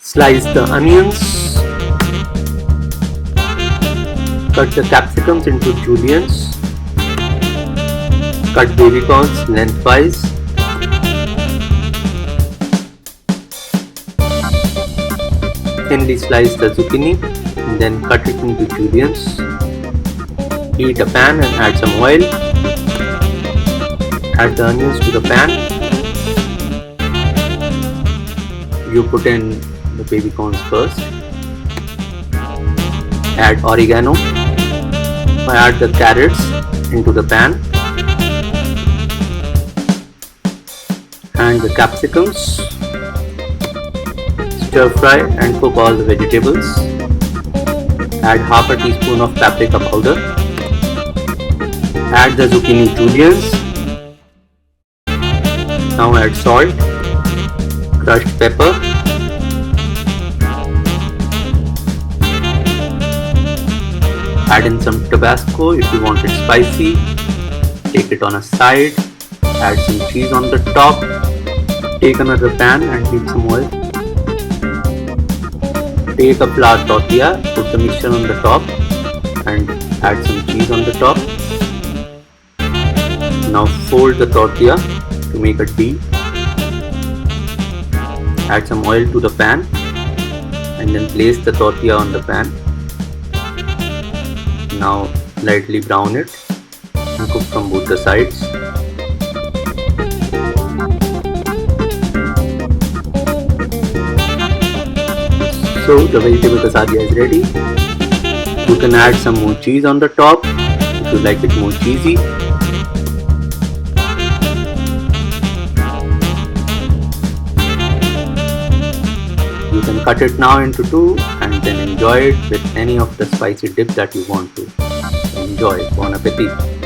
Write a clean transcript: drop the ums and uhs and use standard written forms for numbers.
Slice the onions. Cut the capsicums into juliennes. Cut baby corns lengthwise. Thinly slice the zucchini and then cut it into juliennes. Heat a pan and add some oil. Add the onions to the pan. You put in the baby corns first. Add oregano. Add the carrots into the pan. And the capsicums. Stir fry and cook all the vegetables. Add half a teaspoon of paprika powder. Add the zucchini juliennes. Now add salt, crushed pepper, add in some Tabasco if you want it spicy. Take it on a side. Add some cheese on the top. Take another pan and heat some oil. Take a flour tortilla, put the mixture on the top and add some cheese on the top. Now fold the tortilla to make a D. Add some oil to the pan and then place the tortilla on the pan. Now lightly brown it and cook from both the sides. So the vegetable quesadilla is ready. You can add some more cheese on the top if you like it more cheesy. You can cut it now into two and then enjoy it with any of the spicy dip that you want to. Enjoy. Bon appetit.